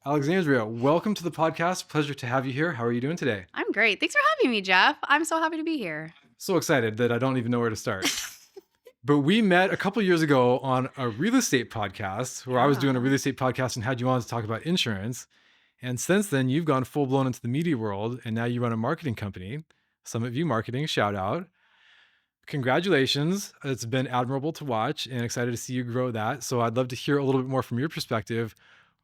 Alexandria, welcome to the podcast. Pleasure to have you here. How are you doing today? I'm great. Thanks for having me, Jeff. I'm so happy to be here. So excited that I don't even know where to start. But we met a couple years ago on a real estate podcast where I was doing a Yeah. real estate podcast and had you on to talk about insurance. And since then, you've gone full blown into the media world and now you run a marketing company, Summit View Marketing. Shout out. Congratulations. It's been admirable to watch and excited to see you grow that. So I'd love to hear a little bit more from your perspective.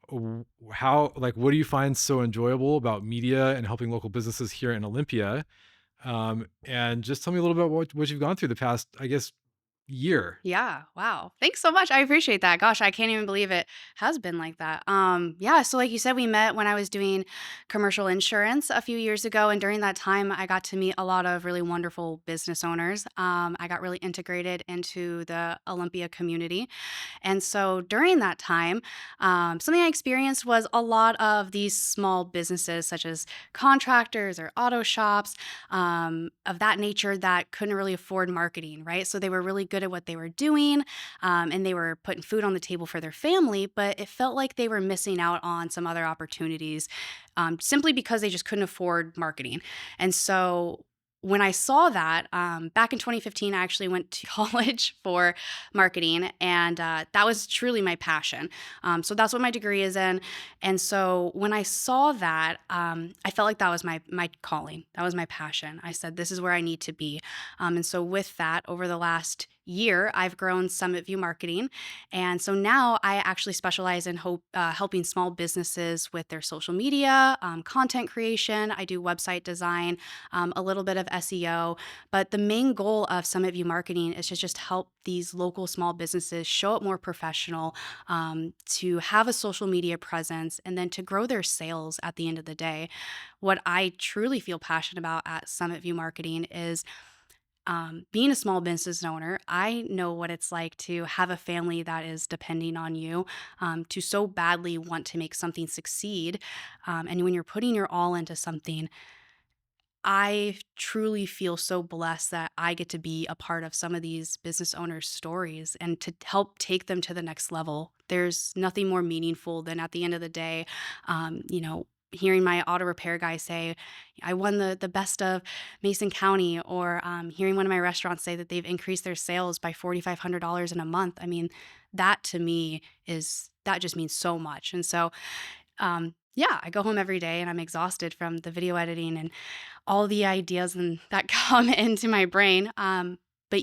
What do you find so enjoyable about media and helping local businesses here in Olympia? And just tell me a little bit about what you've gone through the past, I guess, year. Yeah. Wow. Thanks so much. I appreciate that. Gosh, I can't even believe it has been like that. Yeah, so like you said, we met when I was doing commercial insurance a few years ago. And during that time, I got to meet a lot of really wonderful business owners. I got really integrated into the Olympia community. And so during that time, something I experienced was a lot of these small businesses, such as contractors or auto shops, of that nature that couldn't really afford marketing, right? So they were really good at what they were doing, and they were putting food on the table for their family, but it felt like they were missing out on some other opportunities simply because they just couldn't afford marketing. And so when I saw that back in 2015, I actually went to college for marketing, and that was truly my passion. So that's what my degree is in. And so when I saw that, I felt like that was my calling. That was my passion. I said, this is where I need to be. And so with that, over the last year, I've grown Summit View Marketing. And so now I actually specialize in helping small businesses with their social media, content creation. I do website design, a little bit of SEO. But the main goal of Summit View Marketing is to just help these local small businesses show up more professional, to have a social media presence, and then to grow their sales at the end of the day. What I truly feel passionate about at Summit View Marketing is being a small business owner. I know what it's like to have a family that is depending on you, to so badly want to make something succeed. And when you're putting your all into something, I truly feel so blessed that I get to be a part of some of these business owners' stories and to help take them to the next level. There's nothing more meaningful than at the end of the day, hearing my auto repair guy say, I won the best of Mason County, or hearing one of my restaurants say that they've increased their sales by $4,500 in a month. I mean, that to me that just means so much. And so, yeah, I go home every day and I'm exhausted from the video editing and all the ideas that come into my brain. But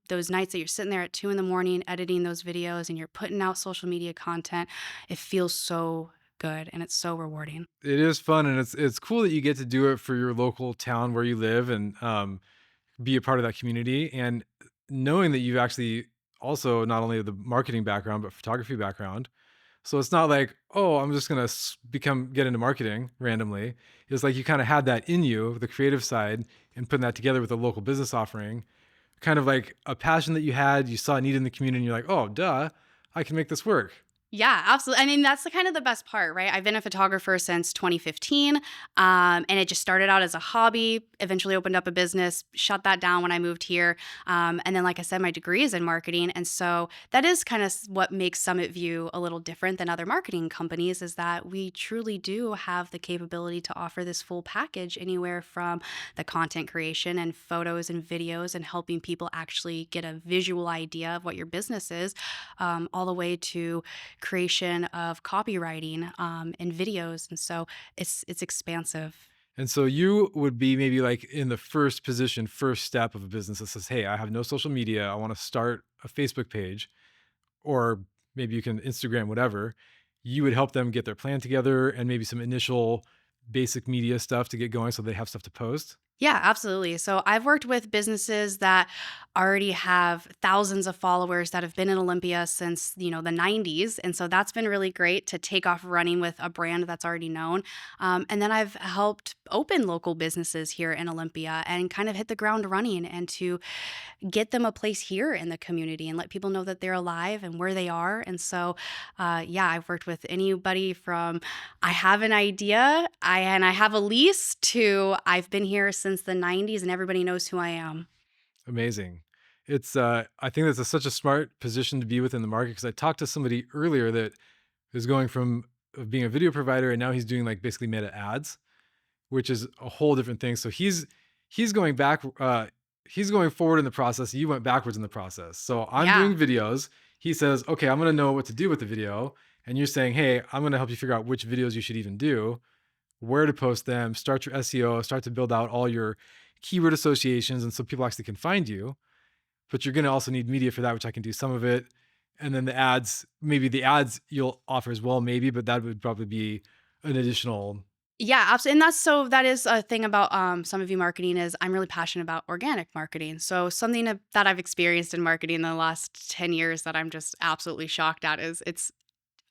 those nights that you're sitting there at 2 in the morning editing those videos and you're putting out social media content, it feels so good and it's so rewarding. It is fun, and it's cool that you get to do it for your local town where you live and be a part of that community. And knowing that you actually also not only have the marketing background but photography background. So it's not like, oh, I'm just gonna get into marketing randomly. It's like you kind of had that in you, the creative side, and putting that together with a local business offering, kind of like a passion that you had. You saw a need in the community, and you're like, oh, duh, I can make this work. Yeah, absolutely. I mean, that's the kind of the best part, right? I've been a photographer since 2015, and it just started out as a hobby. Eventually, opened up a business, shut that down when I moved here, and then, like I said, my degree is in marketing, and so that is kind of what makes Summit View a little different than other marketing companies. Is that we truly do have the capability to offer this full package, anywhere from the content creation and photos and videos, and helping people actually get a visual idea of what your business is, all the way to creation of copywriting and videos, and so it's expansive. And so you would be maybe like in the first position, first step of a business that says, hey, I have no social media. I want to start a Facebook page, or maybe you can Instagram, whatever. You would help them get their plan together and maybe some initial basic media stuff to get going so they have stuff to post. Yeah, absolutely. So I've worked with businesses that already have thousands of followers that have been in Olympia since, the 90s. And so that's been really great to take off running with a brand that's already known. And then I've helped open local businesses here in Olympia and kind of hit the ground running and to get them a place here in the community and let people know that they're alive and where they are. And so, yeah, I've worked with anybody from I have an idea, I have a lease, to I've been here since the 90s and everybody knows who I am. Amazing. I think that's such a smart position to be within the market because I talked to somebody earlier that is going from of being a video provider, and now he's doing like basically meta ads, which is a whole different thing. So he's going back, he's going forward in the process. You went backwards in the process. So I'm Yeah. doing videos. He says, okay, I'm going to know what to do with the video. And you're saying, hey, I'm going to help you figure out which videos you should even do, where to post them, start your SEO, start to build out all your keyword associations. And so people actually can find you. But you're going to also need media for that, which I can do some of it. And then the ads, maybe the ads you'll offer as well, maybe, but that would probably be an additional. Yeah, absolutely. And that is a thing about some of you marketing is I'm really passionate about organic marketing. So something that I've experienced in marketing in the last 10 years that I'm just absolutely shocked at is it's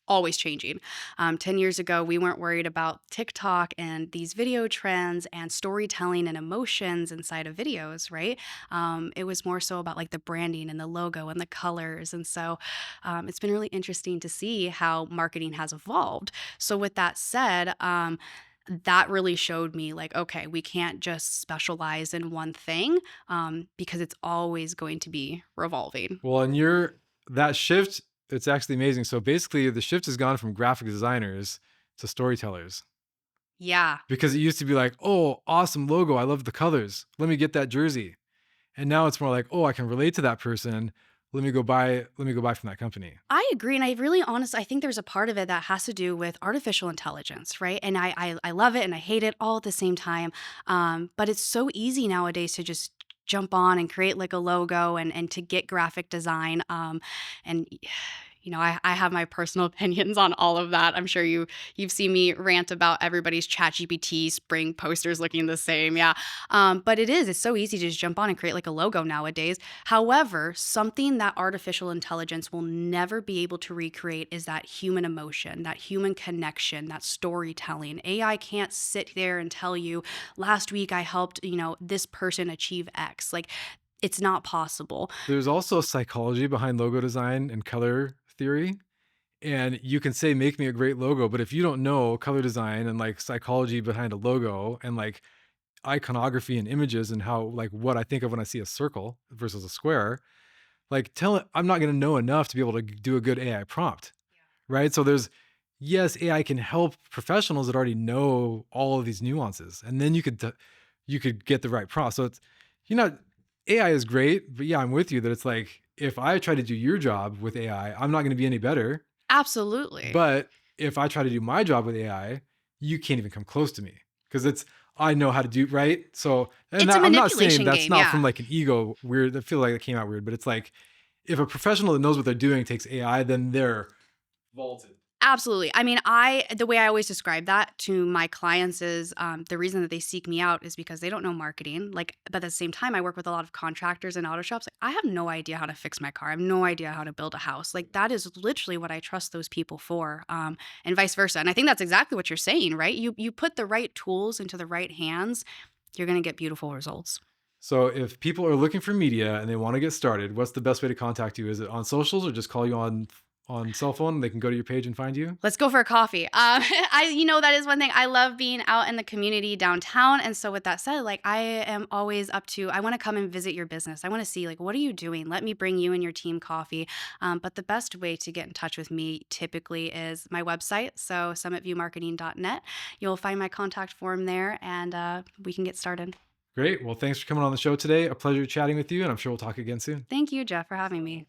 always changing. 10 years ago, we weren't worried about TikTok and these video trends and storytelling and emotions inside of videos, right? It was more so about like the branding and the logo and the colors. And so it's been really interesting to see how marketing has evolved. So, with that said, that really showed me like, okay, we can't just specialize in one thing because it's always going to be revolving. Well, and that shift, it's actually amazing. So basically, the shift has gone from graphic designers to storytellers Yeah. because it used to be like, oh, awesome logo. I love the colors. Let me get that jersey. And now it's more like, oh, I can relate to that person. Let me go buy from that company. I agree, and I think there's a part of it that has to do with artificial intelligence, right? And I love it and I hate it all at the same time. But it's so easy nowadays to just jump on and create like a logo and to get graphic design. And I have my personal opinions on all of that. I'm sure you've seen me rant about everybody's ChatGPT spring posters looking the same. Yeah. But it's so easy to just jump on and create like a logo nowadays. However, something that artificial intelligence will never be able to recreate is that human emotion, that human connection, that storytelling. AI can't sit there and tell you, last week I helped, this person achieve X. Like it's not possible. There's also psychology behind logo design and color theory. And you can say, make me a great logo. But if you don't know color design and like psychology behind a logo and like iconography and images and how like what I think of when I see a circle versus a square, like tell it I'm not going to know enough to be able to do a good AI prompt, right? So there's yes, AI can help professionals that already know all of these nuances, and then you could get the right prompt. So it's you know AI is great, but yeah, I'm with you that it's like if I try to do your job with AI, I'm not going to be any better. Absolutely. But if I try to do my job with AI, you can't even come close to me because it's I know how to do right. So, and It's a I'm not saying manipulation that's game. not from Yeah. like an ego weird. I feel like it came out weird, but it's like if a professional that knows what they're doing takes AI, then they're vaulted. Absolutely. I mean, the way I always describe that to my clients is the reason that they seek me out is because they don't know marketing. Like, but at the same time, I work with a lot of contractors and auto shops. Like, I have no idea how to fix my car. I have no idea how to build a house. Like, that is literally what I trust those people for, and vice versa. And I think that's exactly what you're saying, right? You put the right tools into the right hands, you're going to get beautiful results. So if people are looking for media and they want to get started, what's the best way to contact you? Is it on socials or just call you on cell phone? They can go to your page and find you. Let's go for a coffee. That is one thing. I love being out in the community downtown. And so with that said, like I am always I want to come and visit your business. I want to see like, what are you doing? Let me bring you and your team coffee. But the best way to get in touch with me typically is my website. So summitviewmarketing.net. You'll find my contact form there and we can get started. Great. Well, thanks for coming on the show today. A pleasure chatting with you, and I'm sure we'll talk again soon. Thank you, Jeff, for having me.